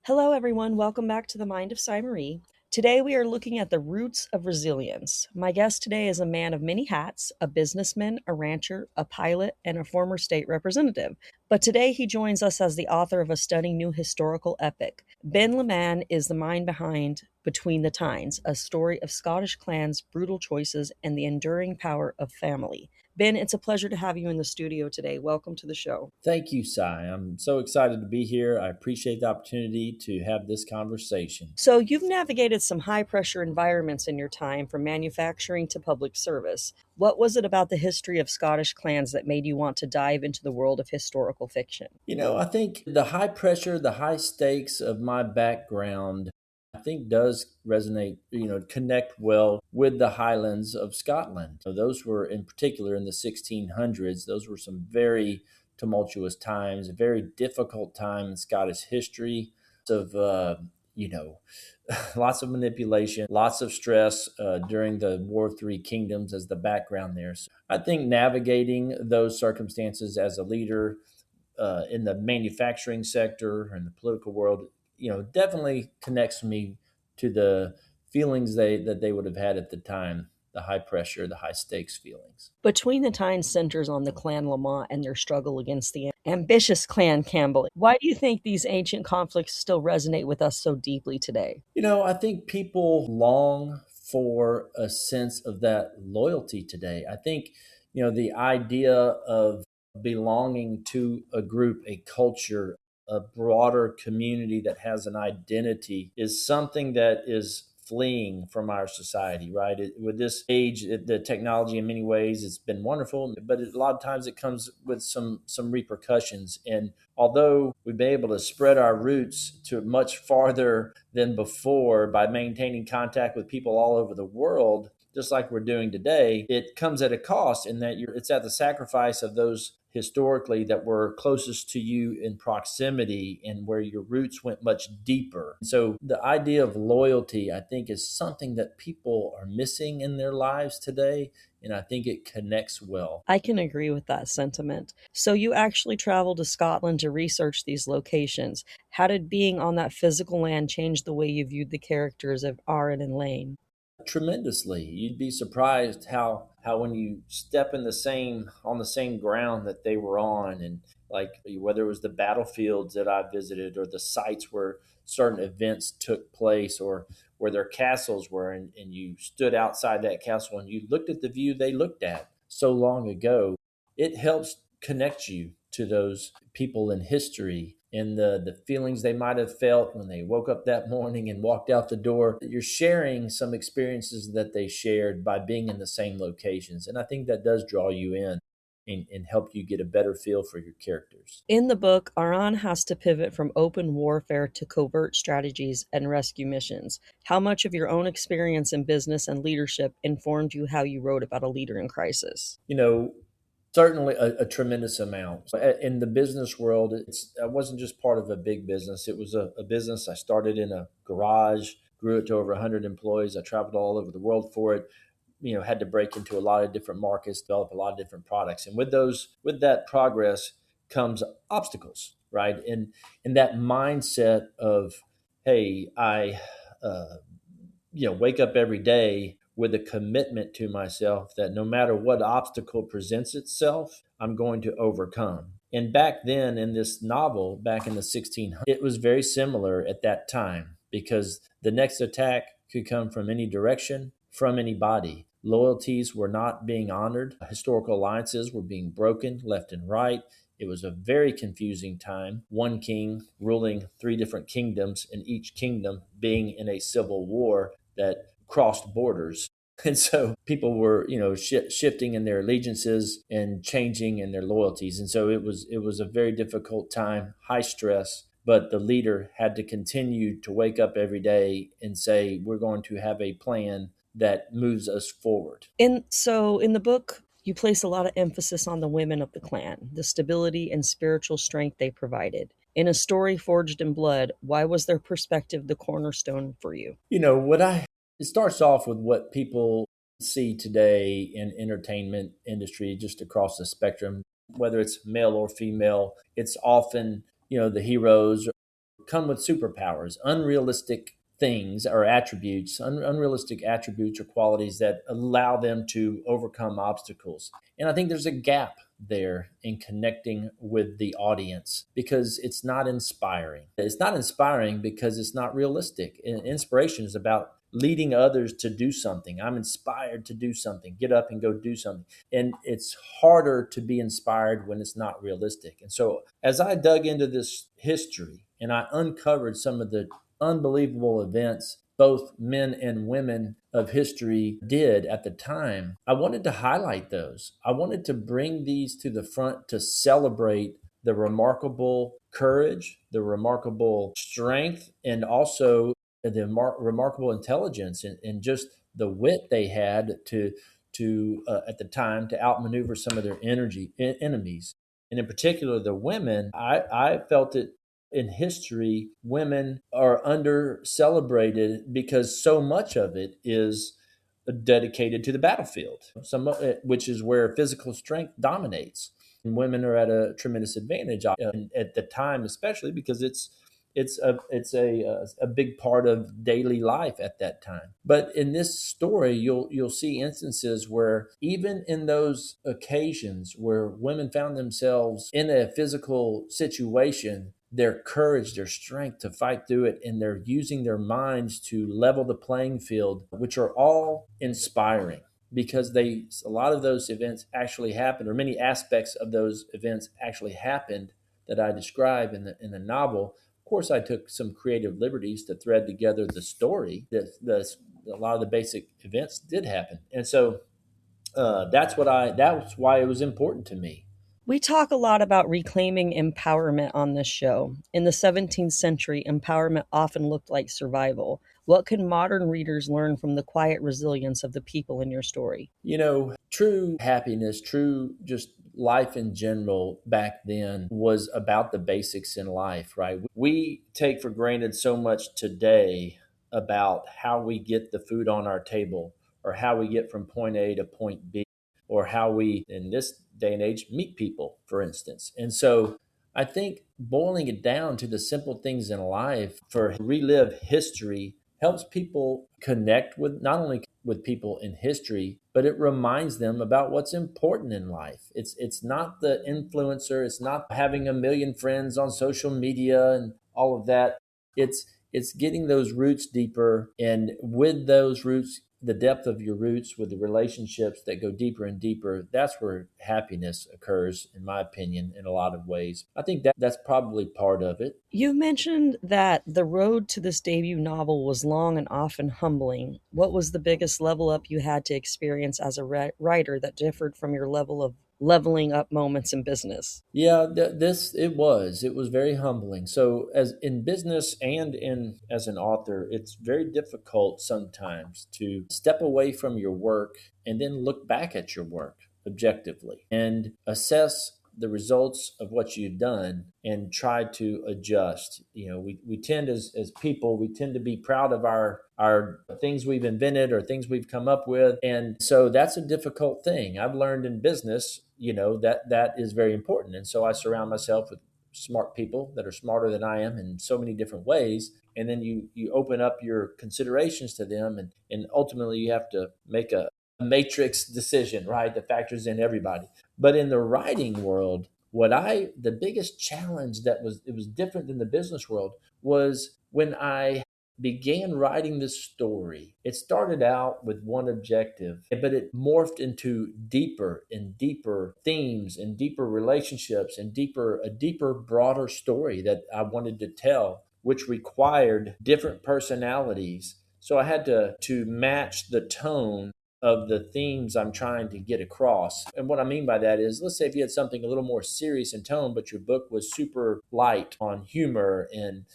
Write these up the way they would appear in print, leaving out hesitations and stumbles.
Hello, everyone. Welcome back to the Mind of Sai Marie. Today, we are looking at the roots of resilience. My guest today is a man of many hats, a businessman, a rancher, a pilot, and a former state representative. But today, he joins us as the author of a stunning new historical epic. Ben Leman is the mind behind Between the Tynes, a story of Scottish clans, brutal choices, and the enduring power of family. Ben, it's a pleasure to have you in the studio today. Welcome to the show. Thank you, Sai. I'm so excited to be here. I appreciate the opportunity to have this conversation. So, you've navigated some high pressure environments in your time, from manufacturing to public service. What was it about the history of Scottish clans that made you want to dive into the world of historical fiction? I think the high pressure, the high stakes of my background, I think does resonate, connect well with the Highlands of Scotland. So those were in particular in the 1600s. Those were some very tumultuous times, a very difficult time in Scottish history of, you know, lots of manipulation, lots of stress during the War of Three Kingdoms as the background there. So I think navigating those circumstances as a leader in the manufacturing sector and the political world, definitely connects me to the feelings that they would have had at the time, the high pressure, the high stakes feelings. Between the Tynes centers on the Clan Lamont and their struggle against the ambitious Clan Campbell. Why do you think these ancient conflicts still resonate with us so deeply today? I think people long for a sense of that loyalty today. I think, the idea of belonging to a group, a culture, a broader community that has an identity is something that is fleeing from our society, right? With this age, the technology in many ways it's been wonderful, but a lot of times it comes with some repercussions. And although we've been able to spread our roots to much farther than before by maintaining contact with people all over the world, just like we're doing today, it comes at a cost in that it's at the sacrifice of those historically that were closest to you in proximity and where your roots went much deeper. So the idea of loyalty, I think, is something that people are missing in their lives today. And I think it connects well. I can agree with that sentiment. So, you actually traveled to Scotland to research these locations. How did being on that physical land change the way you viewed the characters of Aaron and Lane? Tremendously. You'd be surprised how when you step in the same on the same ground that they were on, and like whether it was the battlefields that I visited or the sites where certain events took place or where their castles were, and you stood outside that castle and you looked at the view they looked at so long ago, it helps connect you to those people in history and the feelings they might have felt when they woke up that morning and walked out the door. You're sharing some experiences that they shared by being in the same locations. And I think that does draw you in and help you get a better feel for your characters. In the book, Aran has to pivot from open warfare to covert strategies and rescue missions. How much of your own experience in business and leadership informed you how you wrote about a leader in crisis? You know, Certainly a tremendous amount. In the business world, I wasn't just part of a big business. It was a business I started in a garage, grew it to over 100 employees. I traveled all over the world for it. Had to break into a lot of different markets, develop a lot of different products. And with that progress comes obstacles, right? And that mindset of, hey, I wake up every day with a commitment to myself that no matter what obstacle presents itself, I'm going to overcome. And back then in this novel, back in the 1600s, it was very similar at that time because the next attack could come from any direction, from anybody. Loyalties were not being honored. Historical alliances were being broken left and right. It was a very confusing time. One king ruling three different kingdoms, and each kingdom being in a civil war that crossed borders. And so people were, shifting in their allegiances and changing in their loyalties. And so it was a very difficult time, high stress, but the leader had to continue to wake up every day and say, we're going to have a plan that moves us forward. In the book, you place a lot of emphasis on the women of the clan, the stability and spiritual strength they provided. In a story forged in blood, why was their perspective the cornerstone for you? What it starts off with what people see today in entertainment industry just across the spectrum, whether it's male or female. It's often, the heroes come with superpowers, unrealistic things or attributes, unrealistic attributes or qualities that allow them to overcome obstacles. And I think there's a gap there in connecting with the audience because it's not inspiring. It's not inspiring because it's not realistic. Inspiration is about leading others to do something. I'm inspired to do something, get up and go do something. And it's harder to be inspired when it's not realistic. And so as I dug into this history and I uncovered some of the unbelievable events both men and women of history did at the time, I wanted to highlight those. I wanted to bring these to the front to celebrate the remarkable courage, the remarkable strength, and also the remarkable intelligence and just the wit they had to at the time to outmaneuver some of their enemies. And in particular, the women, I felt it in history, women are under celebrated because so much of it is dedicated to the battlefield, which is where physical strength dominates. And women are at a tremendous advantage at the time, especially because it's a big part of daily life at that time. But in this story, you'll see instances where even in those occasions where women found themselves in a physical situation, their courage, their strength to fight through it, and they're using their minds to level the playing field, which are all inspiring because a lot of those events actually happened, or many aspects of those events actually happened that I describe in the novel. Of course, I took some creative liberties to thread together the story. A lot of the basic events did happen, and so that's why it was important to me. We talk a lot about reclaiming empowerment on this show. In the 17th century, empowerment often looked like survival. What can modern readers learn from the quiet resilience of the people in your story? True happiness, true just life in general back then was about the basics in life, right? We take for granted so much today about how we get the food on our table or how we get from point A to point B or how we, in this day and age, meet people, for instance. And so I think boiling it down to the simple things in life for relive history helps people connect with not only with people in history, but it reminds them about what's important in life. It's not the influencer, it's not having a million friends on social media and all of that. It's getting those roots deeper, and with those roots, the depth of your roots with the relationships that go deeper and deeper, that's where happiness occurs, in my opinion, in a lot of ways. I think that's probably part of it. You mentioned that the road to this debut novel was long and often humbling. What was the biggest level up you had to experience as a writer that differed from your level of leveling up moments in business? Yeah, this it was very humbling. So as in business and in as an author, it's very difficult sometimes to step away from your work and then look back at your work objectively and assess the results of what you've done and try to adjust. We tend as people, we tend to be proud of our things we've invented or things we've come up with. And so that's a difficult thing. I've learned in business, that is very important. And so I surround myself with smart people that are smarter than I am in so many different ways. And then you open up your considerations to them and ultimately you have to make a matrix decision, right? That factors in everybody. But in the writing world, the biggest challenge it was different than the business world was when I began writing this story. It started out with one objective, but it morphed into deeper and deeper themes and deeper relationships and a deeper, broader story that I wanted to tell, which required different personalities. So I had to match the tone of the themes I'm trying to get across. And what I mean by that is, let's say if you had something a little more serious in tone, but your book was super light on humor and,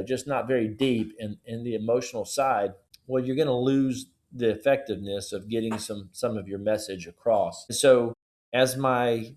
just not very deep in the emotional side, well, you're going to lose the effectiveness of getting some of your message across. So as my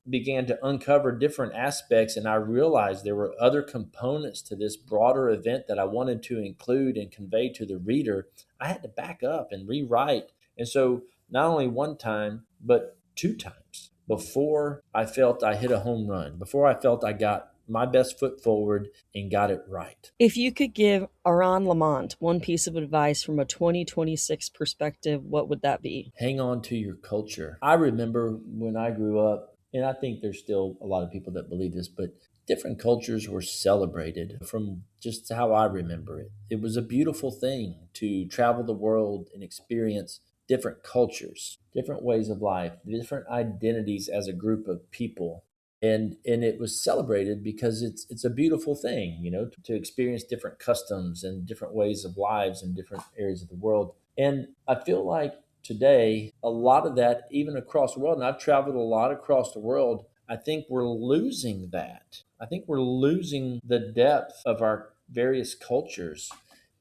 began to uncover different aspects and I realized there were other components to this broader event that I wanted to include and convey to the reader, I had to back up and rewrite. And so not only one time, but two times before I felt I hit a home run, before I felt I got my best foot forward and got it right. If you could give Aran Lamont one piece of advice from a 2026 perspective, what would that be? Hang on to your culture. I remember when I grew up, and I think there's still a lot of people that believe this, but different cultures were celebrated from just how I remember it. It was a beautiful thing to travel the world and experience different cultures, different ways of life, different identities as a group of people. And it was celebrated because it's a beautiful thing, to experience different customs and different ways of lives in different areas of the world. And I feel like today, a lot of that, even across the world, and I've traveled a lot across the world, I think we're losing that. I think we're losing the depth of our various cultures.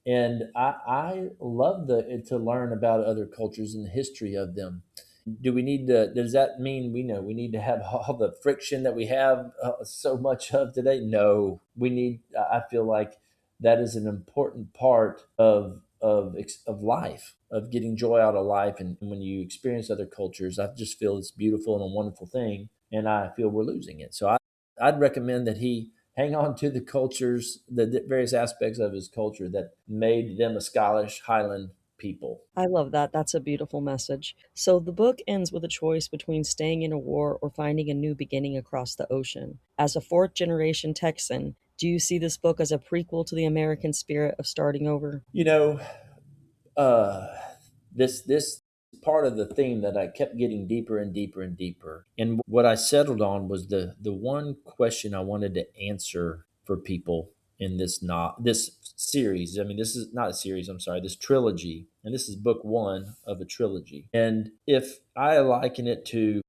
And I love to learn about other cultures and the history of them. Do we need to, does that mean we need to have all the friction that we have so much of today? No, I feel like that is an important part of life, of getting joy out of life. And when you experience other cultures, I just feel it's beautiful and a wonderful thing. And I feel we're losing it. So I'd recommend that he hang on to the cultures, the various aspects of his culture that made them a Scottish Highland people. I love that. That's a beautiful message. So the book ends with a choice between staying in a war or finding a new beginning across the ocean. As a fourth generation Texan, do you see this book as a prequel to the American spirit of starting over? You know, uh, this part of the theme that I kept getting deeper and deeper and deeper. And what I settled on was the one question I wanted to answer for people in this series. I mean, this is not a series. I'm sorry, this trilogy, and this is book one of a trilogy. And if I liken it to,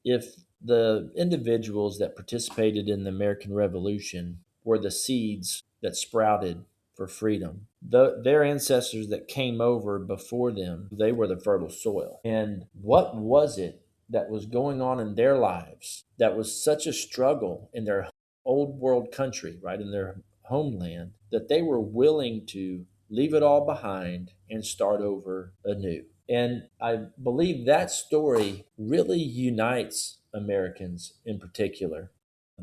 if the individuals that participated in the American Revolution were the seeds that sprouted for freedom, their ancestors that came over before them, they were the fertile soil. And what was it that was going on in their lives that was such a struggle in their old world country, right, in their homeland, that they were willing to leave it all behind and start over anew? And I believe that story really unites Americans in particular,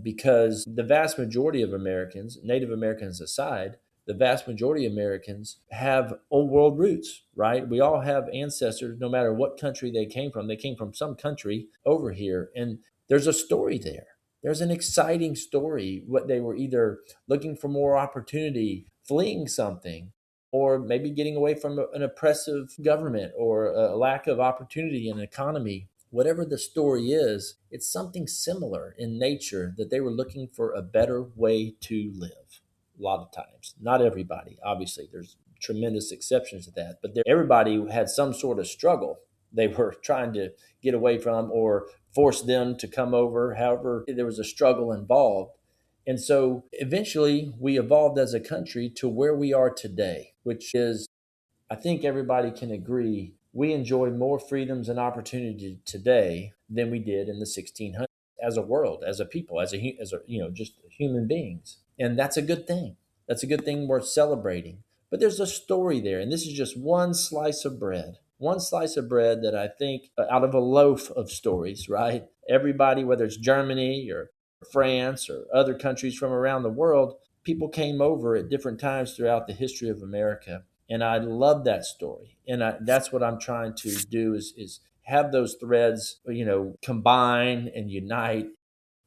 because the vast majority of Americans, Native Americans aside, the vast majority of Americans have old world roots, right? We all have ancestors, no matter what country they came from. They came from some country over here, and there's a story there. There's an exciting story. What they were either looking for more opportunity, fleeing something, or maybe getting away from an oppressive government or a lack of opportunity in an economy. Whatever the story is, it's something similar in nature, that they were looking for a better way to live. A lot of times, not everybody, obviously, there's tremendous exceptions to that, but everybody had some sort of struggle they were trying to get away from, or force them to come over. However, there was a struggle involved. And so eventually we evolved as a country to where we are today, which is, I think everybody can agree, we enjoy more freedoms and opportunity today than we did in the 1600s as a world, as a people, just human beings. And that's a good thing. That's a good thing worth celebrating. But there's a story there, and this is just one slice of bread. One slice of bread that I think, out of a loaf of stories, right? Everybody, whether it's Germany or France or other countries from around the world, people came over at different times throughout the history of America. And I love that story. And that's what I'm trying to do is have those threads, combine and unite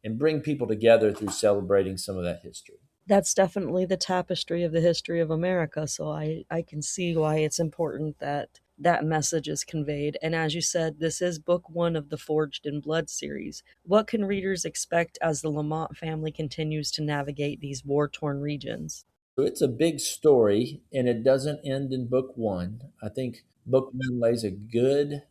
and bring people together through celebrating some of that history. That's definitely the tapestry of the history of America. So I can see why it's important that that message is conveyed. And as you said, this is book one of the Forged in Blood series. What can readers expect as the Lamont family continues to navigate these war torn regions? So it's a big story, and it doesn't end in book one. I think book one lays a good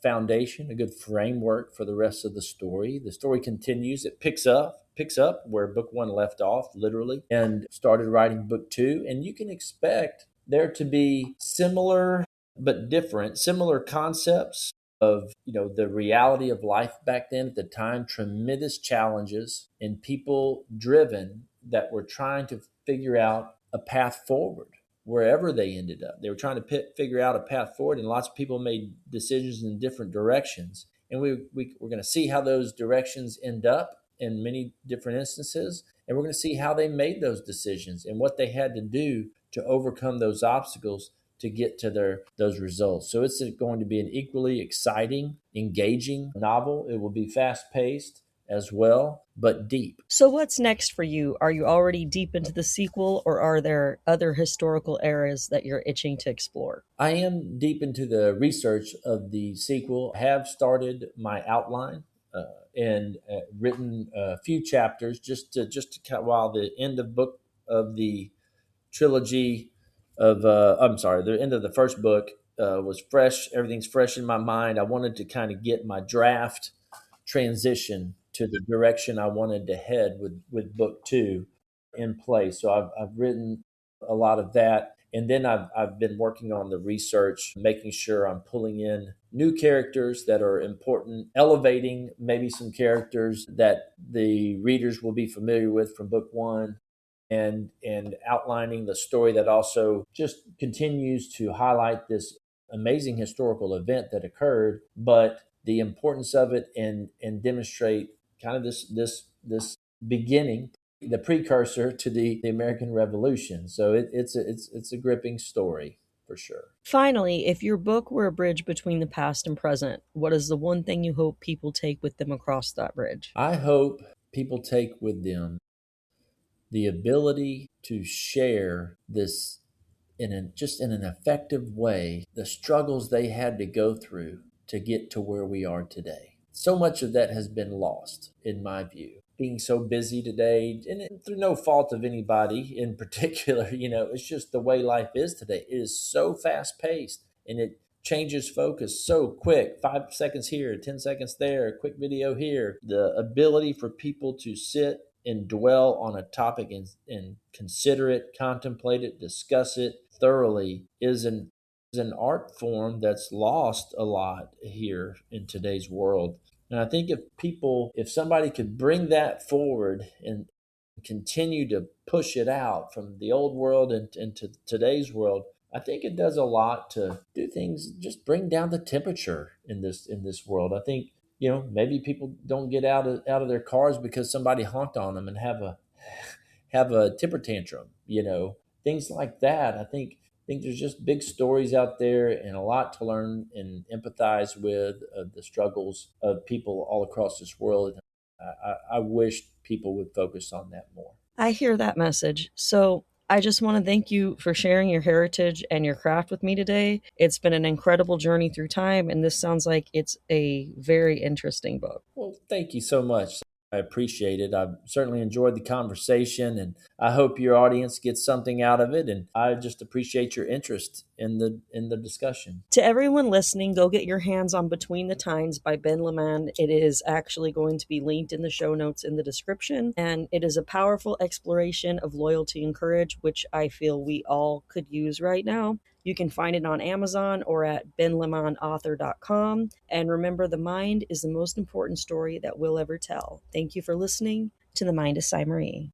foundation, a good framework for the rest of the story. The story continues. It picks up where book one left off, literally, and started writing book two. And you can expect there to be similar but different, similar concepts of the reality of life back then at the time, tremendous challenges, and people driven that were trying to figure out a path forward wherever they ended up. They were trying to figure out a path forward, and lots of people made decisions in different directions. And we're going to see how those directions end up. in many different instances. And we're going to see how they made those decisions and what they had to do to overcome those obstacles to get to those results. So it's going to be an equally exciting, engaging novel. It will be fast paced as well, but deep. So, what's next for you? Are you already deep into the sequel, or are there other historical eras that you're itching to explore? I am deep into the research of the sequel. I have started my outline and written a few chapters while the end of book of the trilogy of I'm sorry, the end of the first book was fresh. Everything's fresh in my mind. I wanted to kind of get my draft transition to the direction I wanted to head with book two in place. So I've written a lot of that. And then I've been working on the research, making sure I'm pulling in new characters that are important, elevating maybe some characters that the readers will be familiar with from book one, and outlining the story that also just continues to highlight this amazing historical event that occurred, but the importance of it, and demonstrate kind of this beginning, the precursor to the American Revolution. So it's a gripping story for sure. Finally, if your book were a bridge between the past and present, what is the one thing you hope people take with them across that bridge? I hope people take with them the ability to share this just in an effective way, the struggles they had to go through to get to where we are today. So much of that has been lost, in my view. Being so busy today, and through no fault of anybody in particular, it's just the way life is today. It is so fast paced, and it changes focus so quick. 5 seconds here, 10 seconds there, quick video here. The ability for people to sit and dwell on a topic, and consider it, contemplate it, discuss it thoroughly is an art form that's lost a lot here in today's world. And I think if somebody could bring that forward and continue to push it out from the old world into today's world, I think it does a lot to do things, just bring down the temperature in this world. I think maybe people don't get out of their cars because somebody honked on them and have a temper tantrum. Things like that. I think there's just big stories out there and a lot to learn and empathize with the struggles of people all across this world. I wish people would focus on that more. I hear that message. So, I just want to thank you for sharing your heritage and your craft with me today. It's been an incredible journey through time, and this sounds like it's a very interesting book. Well, thank you so much. I appreciate it. I've certainly enjoyed the conversation, and I hope your audience gets something out of it. And I just appreciate your interest in the discussion. To everyone listening, go get your hands on Between the Times by Ben Leman. It is actually going to be linked in the show notes in the description, and it is a powerful exploration of loyalty and courage, which I feel we all could use right now. You can find it on Amazon or at benlemanauthor.com. And remember, the mind is the most important story that we'll ever tell. Thank you for listening to the Mind of Sai Marie.